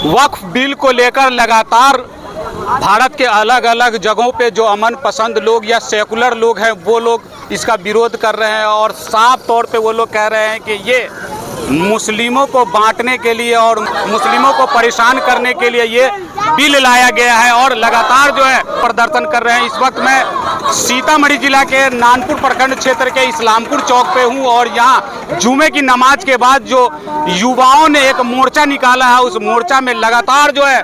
वक्फ bill को लेकर लगातार भारत के अलग अलग जगहों पे जो अमन पसंद लोग या सेकुलर लोग हैं वो लोग इसका विरोध कर रहे हैं और साफ तौर पे वो लोग कह रहे हैं कि ये मुस्लिमों को बांटने के लिए और मुस्लिमों को परेशान करने के लिए ये बिल लाया गया है और लगातार जो है प्रदर्शन कर रहे हैं। इस वक्त मैं सीतामढ़ी जिला के नानपुर प्रखंड क्षेत्र के इस्लामपुर चौक पे हूँ और यहाँ जुमे की नमाज के बाद जो युवाओं ने एक मोर्चा निकाला है, उस मोर्चा में लगातार जो है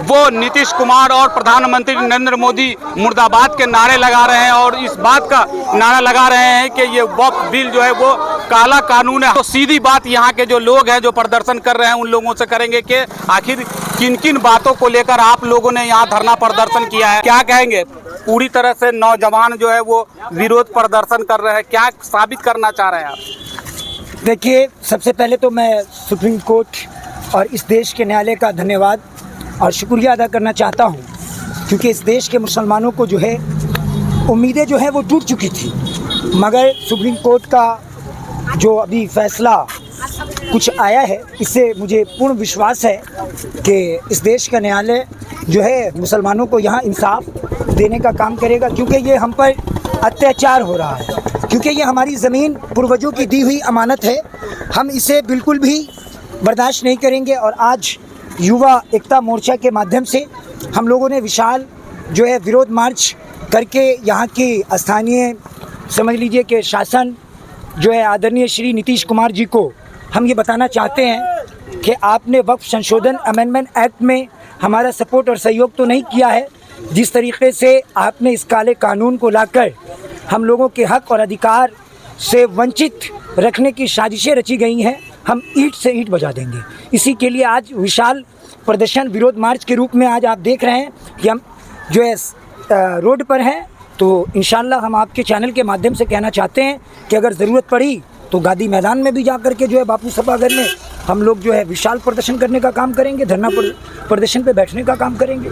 वो नीतीश कुमार और प्रधानमंत्री नरेंद्र मोदी मुर्दाबाद के नारे लगा रहे हैं और इस बात का नारा लगा रहे हैं कि ये वक्फ बिल जो है वो काला कानून है। तो सीधी बात यहाँ के जो लोग हैं जो प्रदर्शन कर रहे हैं उन लोगों से करेंगे कि आखिर किन किन बातों को लेकर आप लोगों ने यहाँ धरना प्रदर्शन किया है, क्या कहेंगे? पूरी तरह से नौजवान जो है वो विरोध प्रदर्शन कर रहे हैं, क्या साबित करना चाह रहे हैं आप? देखिए, सबसे पहले तो मैं सुप्रीम कोर्ट और इस देश के न्यायालय का धन्यवाद और शुक्रिया अदा करना चाहता हूँ, क्योंकि इस देश के मुसलमानों को जो है उम्मीदें जो है वो टूट चुकी थी, मगर सुप्रीम कोर्ट का जो अभी फैसला कुछ आया है इससे मुझे पूर्ण विश्वास है कि इस देश का न्यायालय जो है मुसलमानों को यहाँ इंसाफ देने का काम करेगा, क्योंकि ये हम पर अत्याचार हो रहा है, क्योंकि ये हमारी ज़मीन पूर्वजों की दी हुई अमानत है, हम इसे बिल्कुल भी बर्दाश्त नहीं करेंगे। और आज युवा एकता मोर्चा के माध्यम से हम लोगों ने विशाल जो है विरोध मार्च करके यहाँ की स्थानीय समझ लीजिए कि शासन जो है आदरणीय श्री नीतीश कुमार जी को हम ये बताना चाहते हैं कि आपने वक्फ संशोधन अमेंडमेंट एक्ट में हमारा सपोर्ट और सहयोग तो नहीं किया है। जिस तरीके से आपने इस काले कानून को लाकर हम लोगों के हक और अधिकार से वंचित रखने की साजिशें रची गई हैं, हम ईंट से ईंट बजा देंगे। इसी के लिए आज विशाल प्रदर्शन विरोध मार्च के रूप में आज आप देख रहे हैं कि हम जो है रोड पर हैं। तो इंशाल्लाह हम आपके चैनल के माध्यम से कहना चाहते हैं कि अगर ज़रूरत पड़ी तो गांधी मैदान में भी जा कर के जो है बापू सभागार में हम लोग जो है विशाल प्रदर्शन करने का काम करेंगे, धरना प्रदर्शन पे बैठने का काम करेंगे।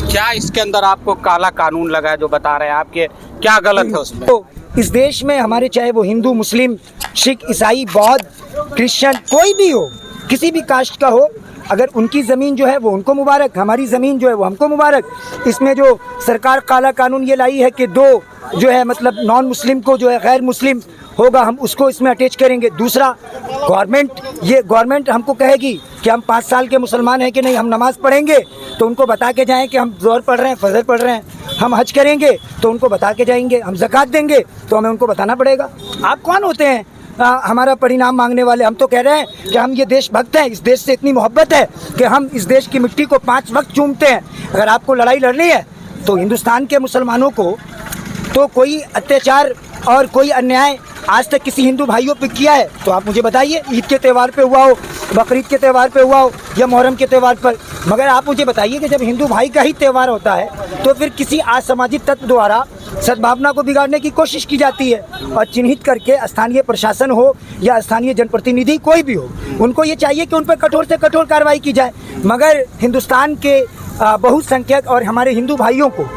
क्या इसके अंदर आपको काला कानून लगा है जो बता रहे हैं आपके, क्या गलत है उसमें? तो इस देश में हमारे चाहे वो हिंदू, मुस्लिम, सिख, ईसाई, बौद्ध, क्रिश्चियन कोई भी हो, किसी भी कास्ट का हो, अगर उनकी ज़मीन जो है वो उनको मुबारक, हमारी ज़मीन जो है वो हमको मुबारक। इसमें जो सरकार काला कानून ये लाई है कि दो जो है मतलब नॉन मुस्लिम को जो है गैर मुस्लिम होगा, हम उसको इसमें अटैच करेंगे। दूसरा, गवर्नमेंट हमको कहेगी कि हम 5 साल के मुसलमान हैं कि नहीं, हम नमाज़ पढ़ेंगे तो उनको बता के जाएं कि हम ज़ोहर पढ़ रहे हैं, फजर पढ़ रहे हैं। हम हज करेंगे तो उनको बता के जाएंगे, हम ज़कात देंगे तो हमें उनको बताना पड़ेगा। आप कौन होते हैं हमारा परिणाम मांगने वाले? हम तो कह रहे हैं कि हम ये देशभक्त हैं, इस देश से इतनी मोहब्बत है कि हम इस देश की मिट्टी को 5 वक्त चूमते हैं। अगर आपको लड़ाई लड़नी है तो हिंदुस्तान के मुसलमानों को तो कोई अत्याचार और कोई अन्याय आज तक किसी हिंदू भाइयों पे किया है तो आप मुझे बताइए। ईद के त्यौहार पे हुआ हो, बकरीद के त्यौहार पे हुआ हो या मुहर्रम के त्यौहार पर, मगर आप मुझे बताइए कि जब हिंदू भाई का ही त्यौहार होता है तो फिर किसी असामाजिक तत्व द्वारा सद्भावना को बिगाड़ने की कोशिश की जाती है। और चिन्हित करके स्थानीय प्रशासन हो या स्थानीय जनप्रतिनिधि कोई भी हो, उनको ये चाहिए कि उन पर कठोर से कठोर कार्रवाई की जाए। मगर हिंदुस्तान के बहुसंख्यक और हमारे हिंदू भाइयों को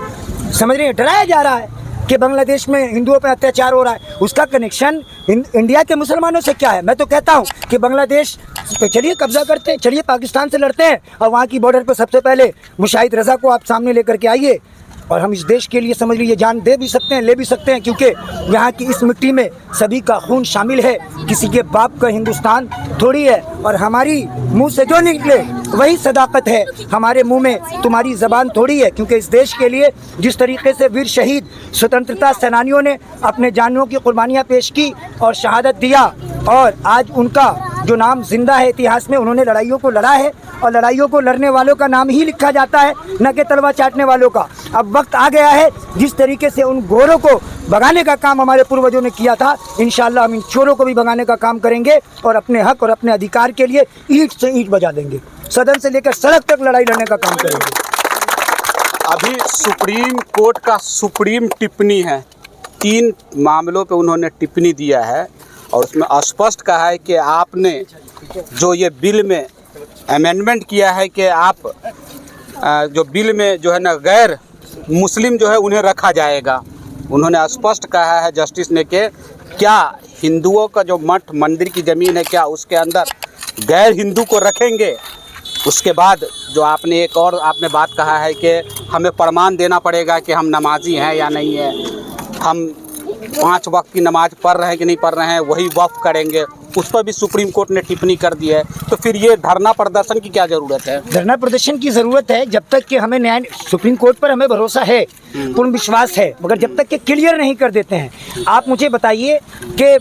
समझ रहे हैं डराया जा रहा है कि बांग्लादेश में हिंदुओं पर अत्याचार हो रहा है। उसका कनेक्शन इंडिया के मुसलमानों से क्या है? मैं तो कहता हूँ कि बांग्लादेश पे चलिए कब्जा करते हैं, चलिए पाकिस्तान से लड़ते हैं और वहाँ की बॉर्डर पर सबसे पहले मुशाहिद रज़ा को आप सामने लेकर के आइए और हम इस देश के लिए समझ लीजिए जान दे भी सकते हैं, ले भी सकते हैं, क्योंकि यहाँ की इस मिट्टी में सभी का खून शामिल है। किसी के बाप का हिंदुस्तान थोड़ी है और हमारी मुंह से जो निकले वही सदाकत है, हमारे मुंह में तुम्हारी ज़बान थोड़ी है। क्योंकि इस देश के लिए जिस तरीके से वीर शहीद स्वतंत्रता सेनानियों ने अपने जानों की कुर्बानियाँ पेश की और शहादत दिया और आज उनका जो नाम जिंदा है इतिहास में, उन्होंने लड़ाइयों को लड़ा है और लड़ाइयों को लड़ने वालों का नाम ही लिखा जाता है, न कि तलवार चाटने वालों का। अब वक्त आ गया है जिस तरीके से उन गोरों को भगाने का काम हमारे पूर्वजों ने किया था, इंशाल्लाह हम इन चोरों को भी भगाने का काम करेंगे और अपने हक और अपने अधिकार के लिए ईंट से ईंट बजा देंगे। सदन से लेकर सड़क तक लड़ाई लड़ने का काम करेंगे। अभी सुप्रीम कोर्ट का सुप्रीम टिप्पणी है, 3 मामलों पे उन्होंने टिप्पणी दिया है और उसमें स्पष्ट कहा है कि आपने जो ये बिल में अमेंडमेंट किया है कि आप जो बिल में जो है ना गैर मुस्लिम जो है उन्हें रखा जाएगा। उन्होंने स्पष्ट कहा है जस्टिस ने कि क्या हिंदुओं का जो मठ मंदिर की ज़मीन है क्या उसके अंदर गैर हिंदू को रखेंगे? उसके बाद जो आपने एक और आपने बात कहा है कि हमें प्रमाण देना पड़ेगा कि हम नमाजी हैं या नहीं है, हम 5 वक्त की नमाज पढ़ रहे हैं कि नहीं पढ़ रहे हैं, वही वक्फ करेंगे। उस पर भी सुप्रीम कोर्ट ने टिप्पणी कर दी है। तो फिर ये धरना प्रदर्शन की क्या ज़रूरत है? धरना प्रदर्शन की ज़रूरत है जब तक कि हमें न्याय, सुप्रीम कोर्ट पर हमें भरोसा है, पूर्ण विश्वास है, मगर जब तक कि क्लियर नहीं कर देते हैं। आप मुझे बताइए कि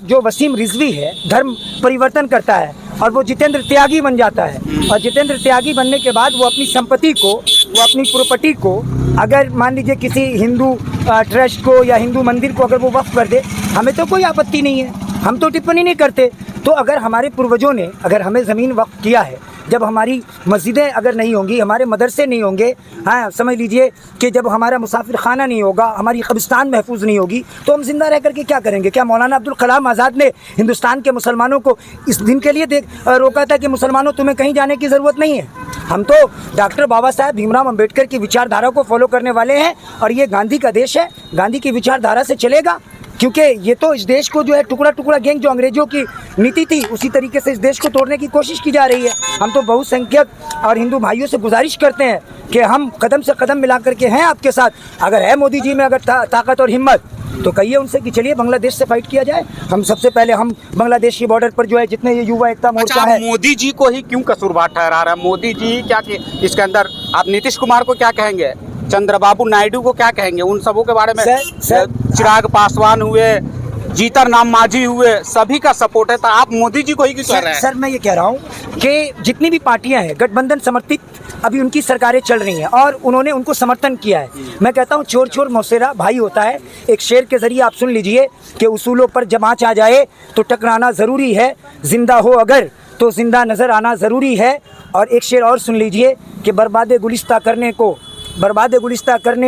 जो वसीम रिजवी है धर्म परिवर्तन करता है और वो जितेंद्र त्यागी बन जाता है, और जितेंद्र त्यागी बनने के बाद वो अपनी संपत्ति को, वो अपनी प्रॉपर्टी को अगर मान लीजिए किसी हिंदू ट्रस्ट को या हिंदू मंदिर को अगर वो वक्फ कर दे, हमें तो कोई आपत्ति नहीं है, हम तो टिप्पणी नहीं करते। तो अगर हमारे पूर्वजों ने अगर हमें ज़मीन वक्फ किया है, जब हमारी मस्जिदें अगर नहीं होंगी, हमारे मदरसे नहीं होंगे, हाँ समझ लीजिए कि जब हमारा मुसाफिर खाना नहीं होगा, हमारी कब्रिस्तान महफूज नहीं होगी, तो हम जिंदा रह करके क्या करेंगे? क्या मौलाना अब्दुल कलाम आज़ाद ने हिंदुस्तान के मुसलमानों को इस दिन के लिए रोका था कि मुसलमानों तुम्हें कहीं जाने की ज़रूरत नहीं है? हम तो डॉक्टर बाबा साहब भीमराव अम्बेडकर की विचारधारा को फॉलो करने वाले हैं, और ये गांधी का देश है, गांधी की विचारधारा से चलेगा। क्योंकि ये तो इस देश को जो है टुकड़ा टुकड़ा गैंग जो अंग्रेजों की नीति थी, उसी तरीके से इस देश को तोड़ने की कोशिश की जा रही है। हम तो बहुसंख्यक और हिंदू भाइयों से गुजारिश करते हैं कि हम कदम से कदम मिला करके हैं आपके साथ। अगर है मोदी जी में अगर ताकत और हिम्मत, तो कहिए उनसे कि चलिए बांग्लादेश से फाइट किया जाए। हम सबसे पहले हम बांग्लादेश की बॉर्डर पर जो है जितने ये युवा एकता मोर्चा है। मोदी जी को ही क्यों कसूरवार ठहरा रहा है? मोदी जी क्या कि इसके अंदर आप नीतीश कुमार को क्या कहेंगे, चंद्रबाबू नायडू को क्या कहेंगे, उन सबों के बारे में? चिराग पासवान हुए, जीतन राम मांझी हुए, सभी का सपोर्ट है, तो आप मोदी जी को ही क्यों कह रहे हैं? सर मैं ये कह रहा हूँ कि जितनी भी पार्टियां हैं गठबंधन समर्थित, अभी उनकी सरकारें चल रही हैं और उन्होंने उनको समर्थन किया है। मैं कहता हूँ चोर चोर मौसेरा भाई होता है। एक शेर के ज़रिए आप सुन लीजिए कि उसूलों पर जब आँच आ जाए तो टकराना ज़रूरी है, जिंदा हो अगर तो जिंदा नज़र आना ज़रूरी है। और एक शेर और सुन लीजिए कि बर्बाद गुलिस्ता करने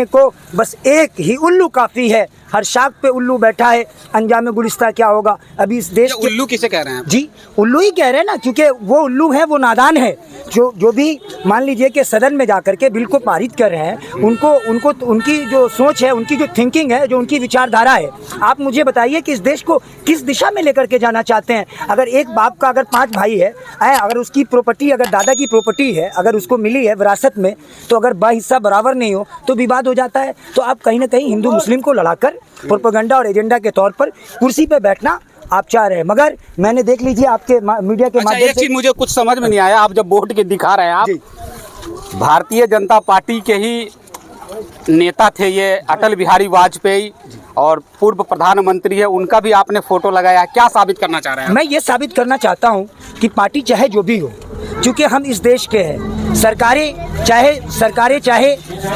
को बस एक ही उल्लू काफ़ी है, हर शाख पे उल्लू बैठा है, अंजाम गुलिस्ता क्या होगा। अभी इस देश के उल्लू किसे कह रहे हैं आप? जी उल्लू ही कह रहे हैं ना, क्योंकि वो उल्लू है, वो नादान है, जो भी मान लीजिए कि सदन में जाकर के बिल को पारित कर रहे हैं, उनको उनकी जो सोच है, उनकी जो थिंकिंग है, जो उनकी विचारधारा है, आप मुझे बताइए कि इस देश को किस दिशा में लेकर के जाना चाहते हैं। अगर एक बाप का अगर 5 भाई है, अगर उसकी प्रॉपर्टी अगर दादा की प्रॉपर्टी है, अगर उसको मिली है विरासत में, तो अगर हिस्सा बराबर नहीं हो तो विवाद हो जाता है। तो आप कहीं ना कहीं हिंदू मुस्लिम को लड़ाकर प्रोपेगेंडा और एजेंडा के तौर पर कुर्सी पे बैठना आप चाह रहे हैं। मगर मैंने देख लीजिए आपके मीडिया के माध्यम से एक चीज मुझे कुछ समझ में नहीं आया, आप जब वोट के दिखा रहे हैं, आप भारतीय जनता पार्टी के ही नेता थे ये अटल बिहारी वाजपेयी, और पूर्व प्रधानमंत्री है, उनका भी आपने फोटो लगाया, क्या साबित करना चाह रहे हैं? मैं ये साबित करना चाहता हूँ कि पार्टी चाहे जो भी हो, क्योंकि हम इस देश के हैं, सरकारें चाहे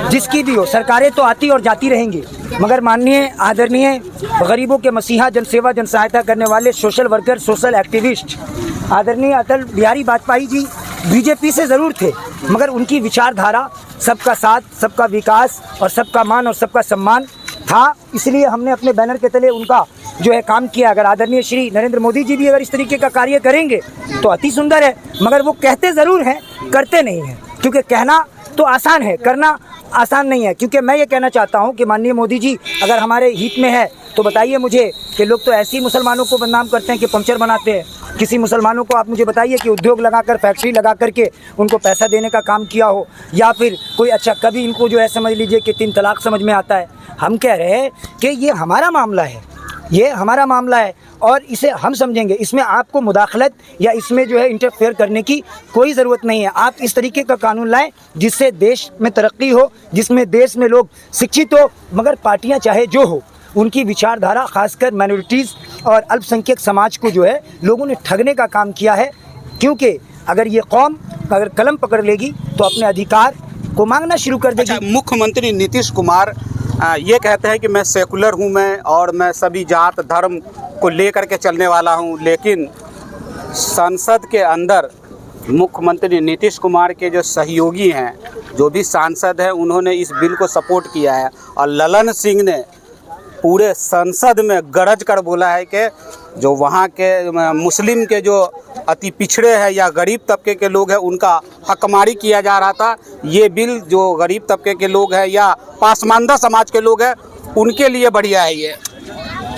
जिसकी भी हो, सरकारें तो आती और जाती रहेंगी, मगर माननीय आदरणीय गरीबों के मसीहा, जनसेवा जन सहायता करने वाले सोशल वर्कर, सोशल एक्टिविस्ट आदरणीय अटल बिहारी वाजपेयी जी बीजेपी से ज़रूर थे, मगर उनकी विचारधारा सबका साथ, सबका विकास और सबका मान और सबका सम्मान था। इसलिए हमने अपने बैनर के तले उनका जो है काम किया। अगर आदरणीय श्री नरेंद्र मोदी जी भी अगर इस तरीके का कार्य करेंगे तो अति सुंदर है, मगर वो कहते ज़रूर हैं, करते नहीं हैं। क्योंकि कहना तो आसान है, करना आसान नहीं है। क्योंकि मैं ये कहना चाहता हूँ कि माननीय मोदी जी अगर हमारे हित में है तो बताइए मुझे कि लोग तो ऐसे ही मुसलमानों को बदनाम करते हैं कि पंक्चर बनाते हैं। किसी मुसलमानों को आप मुझे बताइए कि उद्योग लगाकर, फैक्ट्री लगा करके उनको पैसा देने का काम किया हो, या फिर कोई अच्छा कभी इनको जो है समझ लीजिए कि 3 तलाक समझ में आता है। हम कह रहे हैं कि ये हमारा मामला है, ये हमारा मामला है और इसे हम समझेंगे। इसमें आपको मुदाखलत या इसमें जो है इंटरफेयर करने की कोई ज़रूरत नहीं है। आप इस तरीके का कानून लाएं जिससे देश में तरक्की हो, जिसमें देश में लोग शिक्षित हो। मगर पार्टियां चाहे जो हो, उनकी विचारधारा खासकर माइनॉरिटीज़ और अल्पसंख्यक समाज को जो है लोगों ने ठगने का काम किया है। क्योंकि अगर ये कौम अगर कलम पकड़ लेगी तो अपने अधिकार को मांगना शुरू कर देगी। अच्छा, मुख्यमंत्री नीतीश कुमार ये कहते हैं कि मैं सेकुलर हूँ, मैं सभी जात धर्म को लेकर के चलने वाला हूँ, लेकिन संसद के अंदर मुख्यमंत्री नीतीश कुमार के जो सहयोगी हैं, जो भी सांसद हैं, उन्होंने इस बिल को सपोर्ट किया है। और ललन सिंह ने पूरे संसद में गरज कर बोला है कि जो वहाँ के मुस्लिम के जो अति पिछड़े हैं या गरीब तबके के लोग हैं, उनका हकमारी किया जा रहा था। ये बिल जो गरीब तबके के लोग हैं या पासमानदा समाज के लोग हैं, उनके लिए बढ़िया है ये।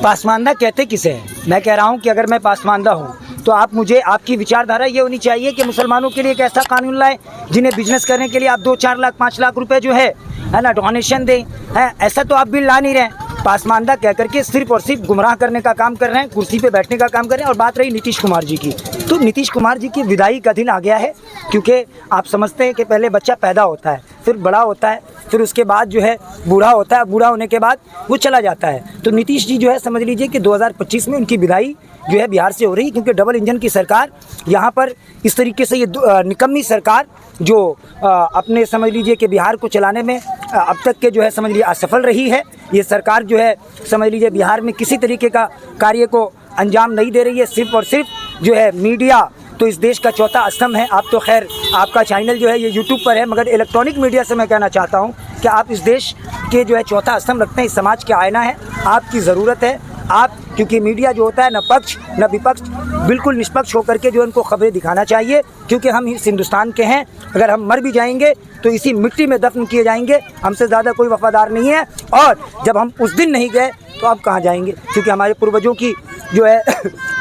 पासमानदा कहते किसे हैं? मैं कह रहा हूँ कि अगर मैं पासमानदा हूँ तो आप मुझे, आपकी विचारधारा ये होनी चाहिए कि मुसलमानों के लिए एक ऐसा कानून लाए जिन्हें बिजनेस करने के लिए आप 2-4 लाख 5 लाख रुपए जो है ना डोनेशन दें, है ऐसा तो आप बिल ला नहीं रहे। पासमानदा कह करके सिर्फ और सिर्फ गुमराह करने का काम कर रहे हैं, कुर्सी पे बैठने का काम कर रहे हैं। और बात रही नीतीश कुमार जी की, तो नीतीश कुमार जी की विदाई का दिन आ गया है, क्योंकि आप समझते हैं कि पहले बच्चा पैदा होता है, फिर बड़ा होता है, फिर उसके बाद जो है बूढ़ा होता है, बूढ़ा होने के बाद वो चला जाता है। तो नीतीश जी जो है समझ लीजिए कि 2025 में उनकी विदाई जो है बिहार से हो रही है, क्योंकि डबल इंजन की सरकार यहाँ पर इस तरीके से, ये निकम्मी सरकार जो अपने समझ लीजिए कि बिहार को चलाने में अब तक के जो है समझ लीजिए असफल रही है। ये सरकार जो है समझ लीजिए बिहार में किसी तरीके का कार्य को अंजाम नहीं दे रही है। सिर्फ और सिर्फ जो है मीडिया तो इस देश का चौथा स्तंभ है। आप तो खैर आपका चैनल जो है ये यूट्यूब पर है, मगर इलेक्ट्रॉनिक मीडिया से मैं कहना चाहता हूँ कि आप इस देश के जो है चौथा स्तंभ रखते हैं, इस समाज के आईना है, आपकी ज़रूरत है। आप, क्योंकि मीडिया जो होता है न पक्ष न विपक्ष, बिल्कुल निष्पक्ष होकर के जो उनको खबरें दिखाना चाहिए, क्योंकि हम इस हिंदुस्तान के हैं। अगर हम मर भी जाएंगे तो इसी मिट्टी में दफन किए जाएंगे, हमसे ज़्यादा कोई वफादार नहीं है। और जब हम उस दिन नहीं गए तो अब कहाँ जाएंगे, क्योंकि हमारे पूर्वजों की जो है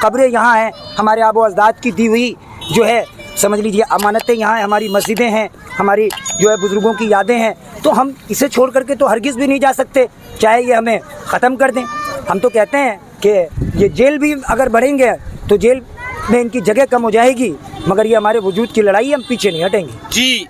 कब्रें यहाँ हैं, हमारे आबो अजदाद की दी हुई जो है समझ लीजिए अमानतें यहाँ हैं, हमारी मस्जिदें हैं, हमारी जो है बुज़ुर्गों की यादें हैं। तो हम इसे छोड़ करके तो हरगिज़ भी नहीं जा सकते, चाहे ये हमें ख़त्म कर दें। हम तो कहते हैं कि ये जेल भी अगर बढ़ेंगे तो जेल में इनकी जगह कम हो जाएगी, मगर ये हमारे वजूद की लड़ाई, हम पीछे नहीं हटेंगे। जी,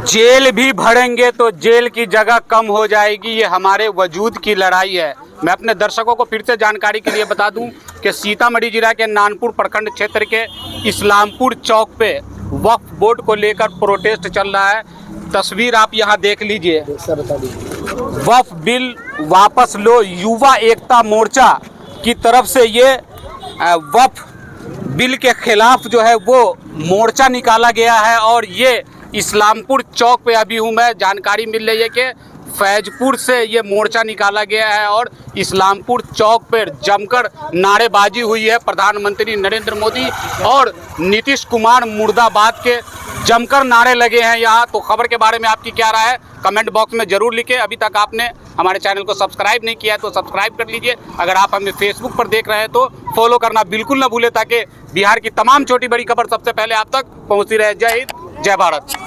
जेल भी भरेंगे तो जेल की जगह कम हो जाएगी, ये हमारे वजूद की लड़ाई है। मैं अपने दर्शकों को फिर से जानकारी के लिए बता दूं कि सीतामढ़ी जिला के नानपुर प्रखंड क्षेत्र के इस्लामपुर चौक पे वक्फ बोर्ड को लेकर प्रोटेस्ट चल रहा है। तस्वीर आप यहाँ देख लीजिए। वक्फ बिल वापस लो, युवा एकता मोर्चा की तरफ से ये वक्फ बिल के खिलाफ जो है वो मोर्चा निकाला गया है। और ये इस्लामपुर चौक पे अभी हूँ मैं, जानकारी मिल रही है कि फैजपुर से ये मोर्चा निकाला गया है और इस्लामपुर चौक पर जमकर नारेबाजी हुई है। प्रधानमंत्री नरेंद्र मोदी और नीतीश कुमार मुर्दाबाद के जमकर नारे लगे हैं यहाँ। तो खबर के बारे में आपकी क्या राय है, कमेंट बॉक्स में ज़रूर लिखें। अभी तक आपने हमारे चैनल को सब्सक्राइब नहीं किया है तो सब्सक्राइब कर लीजिए। अगर आप हमें फेसबुक पर देख रहे हैं तो फॉलो करना बिल्कुल ना भूलें, ताकि बिहार की तमाम छोटी बड़ी खबर सबसे पहले आप तक पहुँचती रहे। जय हिंद, जय भारत।